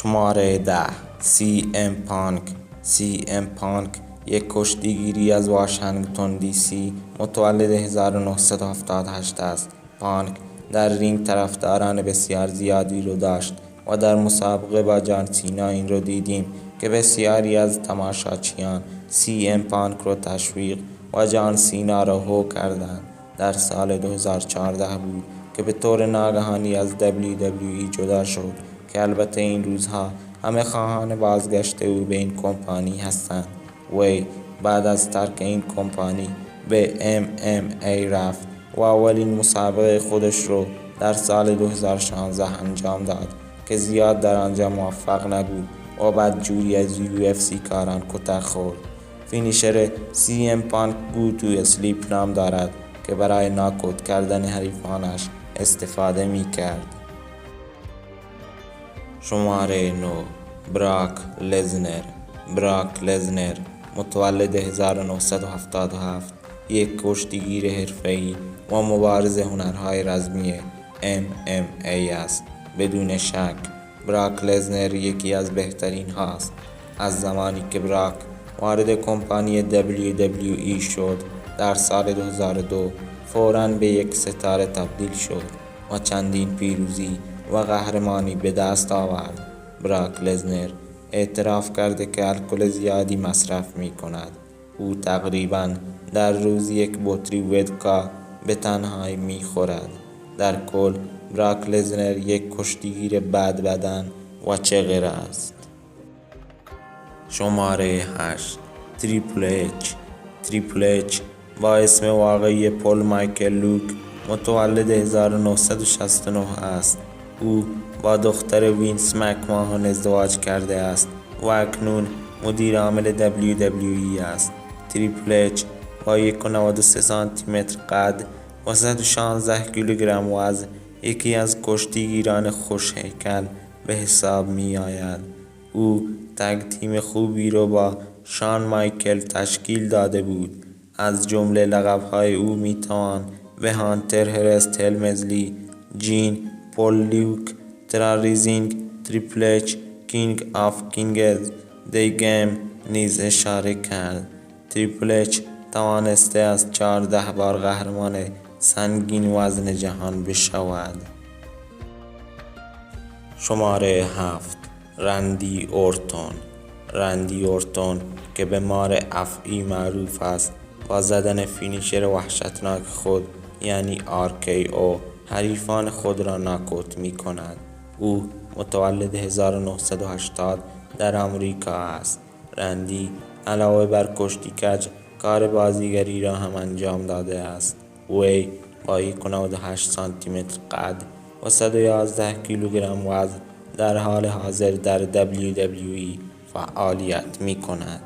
شماره 10. سی ام پانک. سی ام پانک یک کشتیگیری از واشنگتن دی سی متولد 1978 است. پانک در رینگ طرفداران بسیار زیادی رو داشت و در مسابقه با جان سینا این رو دیدیم که بسیاری از تماشاچیان سی ام پانک رو تشویق و جان سینا رو هو کردند. در سال 2014 بود که به طور ناگهانی از WWE جدا شد که البته این روزها همه خواهان بازگشت او به این کمپانی هستند. وی بعد از ترک این کمپانی به MMA رفت و اولین مسابقه خودش رو در سال 2016 انجام داد که زیاد در آنجا موفق نبود و بعد جوری از UFC کاران کتک خورد. فینیشر سی ام پانک گو تو اسلیپ نام دارد که برای ناکوت کردن حریفانش استفاده می کرد. شماره 9. براک لزنر. براک لزنر متولد 1977 یک کشتیگیر حرفه‌ای و مبارز هنرهای رزمی MMA است. بدون شک براک لزنر یکی از بهترین هاست. از زمانی که براک وارد کمپانی WWE شد در سال 2002 فوراً به یک ستاره تبدیل شد و چندین پیروزی و قهرمانی به دست آورد. براک لزنر اعتراف کرده که الکل زیادی مصرف می کند. او تقریباً در روز یک بطری ودکا به تنهایی می خورد. در کل براک لزنر یک کشتیگیر بد بدن و چغر است. شماره 8. تریپل اچ. تریپل اچ با اسم واقعی پل مایکل لوک متولد 1969 است. او با دختر وینس مکماهان ازدواج کرده است و اکنون مدیر عامل WWE است. تریپل اچ با 1.93 سانتی متر قد و 116 کیلوگرم وزن یکی از کشتیگیران خوش هیکل به حساب می آید. او تگ تیم خوبی رو با شان مایکل تشکیل داده بود. از جمله لقب‌های او میتوان به هانتر هرست هلمزلی، جین، پول لیوک، تراریزینگ، تریپل اچ، کینگ آف کینگز، دی گیم نیز اشاره کرد. تریپل اچ توانسته از 14 بار قهرمان سنگین وزن جهان بشود. شماره 7. رندی اورتون. رندی اورتون که به مار افعی معروف است با زدن فینیشر وحشتناک خود یعنی RKO حریفان خود را ناکوت می کند. او متولد 1980 در آمریکا است. رندی علاوه بر کشتی کج کار بازیگری را هم انجام داده است. وی با 1.98 سانتی متر قد و 111 کیلوگرم وزن در حال حاضر در WWE فعالیت می کند.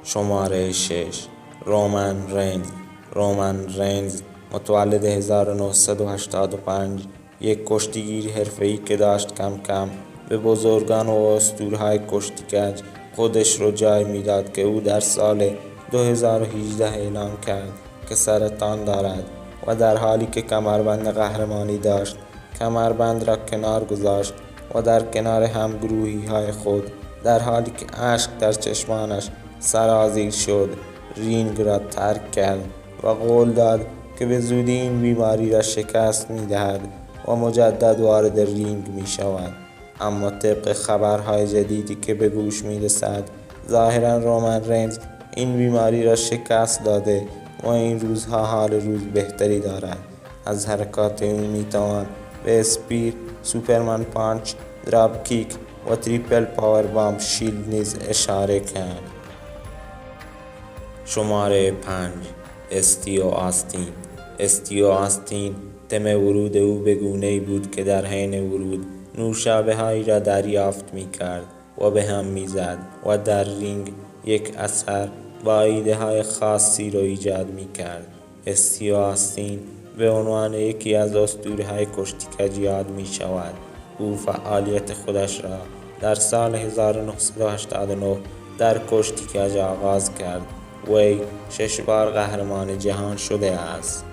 شماره 6. رومن رینز. رومن رینز متولد 1985 یک کشتیگیر حرفه‌ای که داشت کم کم به بزرگان و اسطوره‌های کشتی کج خودش رو جای میداد که او در سال 2018 اعلام کرد که سرطان دارد و در حالی که کمربند قهرمانی داشت کمربند را کنار گذاشت و در کنار همگروهی‌های خود در حالی که اشک در چشمانش سرازیر شد رینگ را ترک کرد و قول داد که به زودی این بیماری را شکست می‌دهد و مجدد وارد رینگ می‌شود. اما طبق خبرهای جدیدی که به گوش می‌رسد ظاهراً رومن رینز این بیماری را شکست داده و این روزها حال روز بهتری دارد. از حرکات او می‌توان به اسپیر، سوپرمن پانچ، دراپ کیک و تریپل پاور بام شیلد نیز اشاره کرد. شماره 5. استیو آستین. استیو آستین تم ورود او به گونه‌ای بود که در حین ورود نوشابه‌هایی را دریافت می‌کرد و به هم می‌زد و در رینگ یک اثر با ایده‌های خاصی را ایجاد می‌کرد. استیو آستین به عنوان یکی از اسطوره‌های کشتی کج یاد می‌شود. او فعالیت خودش را در سال 1989 در کشتی کج آغاز کرد. وی 6 بار قهرمان جهان شده است.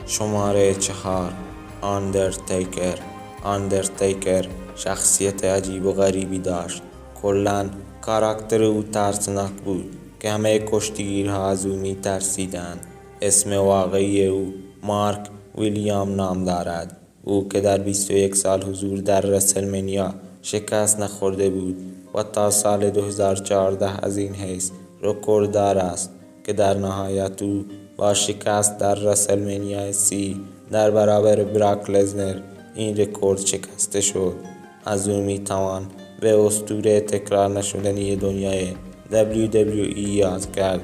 شماره 4. آندرتیکر. آندرتیکر شخصیت عجیب و غریبی داشت. کلاً کاراکتر او ترسناک بود که همه کشتیگیرها از او می‌ترسیدند. اسم واقعی او مارک ویلیام نام دارد. او که در 21 سال حضور در رسلمنیا شکست نخورده بود و تا سال 2014 از این حیث رکورددار است که در نهایت او با شکست در رسلمنیا 30 در برابر براک لزنر این رکورد شکسته شد. از او میتوان به اسطوره تکرار نشدنی دنیای WWE یاد کرد.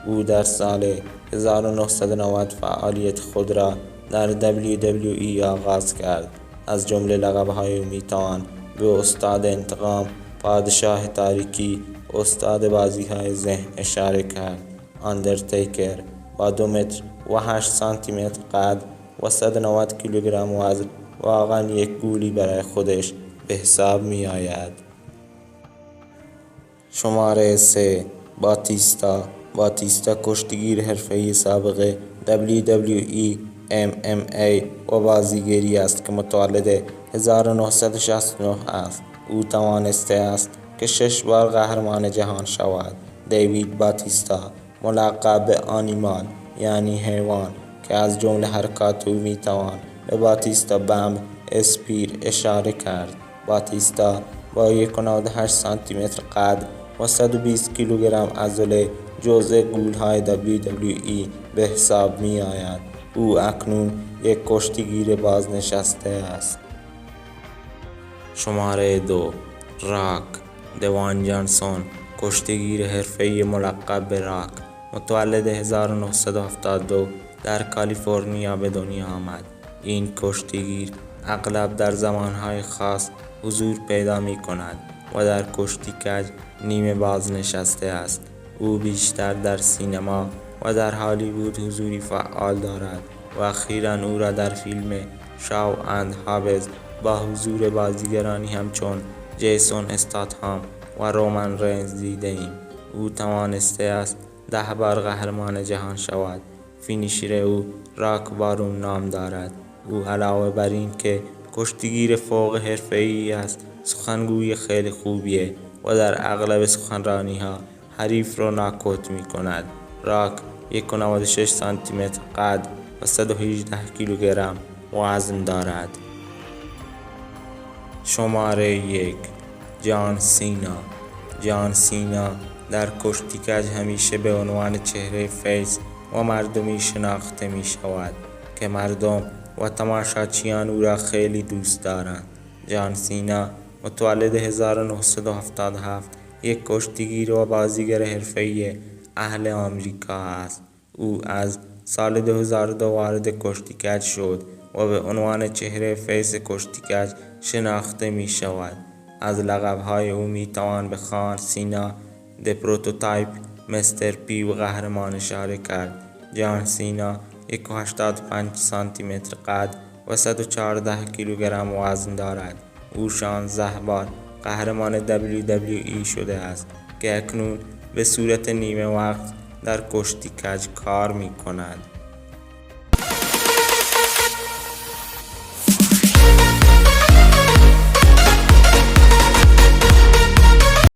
او در سال 1990 فعالیت خود را در WWE آغاز کرد. از جمله لقب‌های او میتوان به استاد انتقام، پادشاه تاریکی، استاد بازی‌های ذهن اشاره کرد. آندرتیکر با 2 متر و 8 سانتی متر قد و 190 کیلوگرم وزن واقعا یک گولی برای خودش به حساب می آید. شماره 3 باتیستا کشتیگیر حرفه‌ای سابق WWE، MMA و بازیگری است که متولد 1969 است. او توانسته است که 6 بار قهرمان جهان شود. دیوید باتیستا ملقب به آنیمال یعنی حیوان که از جمله حرکات او میتوان به باتیستا بمب اسپیر اشاره کرد. باتیستا با 1.98 سانتی متر قد و 120 کیلوگرم عضله جزء گول‌های WWE به حساب می آید. او اکنون یک کشتیگیر بازنشسته است. شماره 2 راک دوان جانسون کشتیگیر حرفه‌ای ملقب به راک متولد 1972 در کالیفرنیا به دنیا آمد. این کشتیگیر اغلب در زمانهای خاص حضور پیدا می کند و در کشتی کج نیمه بازنشسته است. او بیشتر در سینما و در هالیوود حضوری فعال دارد و اخیراً او را در فیلم شاو اند هابز با حضور بازیگرانی همچون جیسون استاتهام و رومن رینز دیده ایم. او توانسته است 10 بار قهرمان جهان شود. فینیشر او راک باروم نام دارد. او علاوه بر این که کشتیگیر فوق حرفه‌ای است، سخنگوی خیلی خوبیه و در اغلب سخنرانی‌ها حریف را ناکوت می کند. راک 1.96 سانتی متر قد و 118 کیلوگرم وزن دارد. شماره 1 جان سینا در کشتی کج همیشه به عنوان چهره فیس و مردمی شناخته می شود که مردم و تماشاچیان او را خیلی دوست دارند. جان سینا متولد 1977 یک کشتیگیر و بازیگر حرفه‌ای اهل آمریکا است. او از سال 2002 وارد کشتی کج شد و به عنوان چهره فیس کشتی کج شناخته می شود. از لقب‌های او می توان به خان سینا، د پروتوتایپ، مستر پی و قهرمان اشاره کرد. جان سینا 1.85 سانتی متر قد و 114 کیلوگرم وزن دارد. او 16 بار قهرمان WWE شده است که اکنون به صورت نیمه وقت در کشتی کج کار می کند.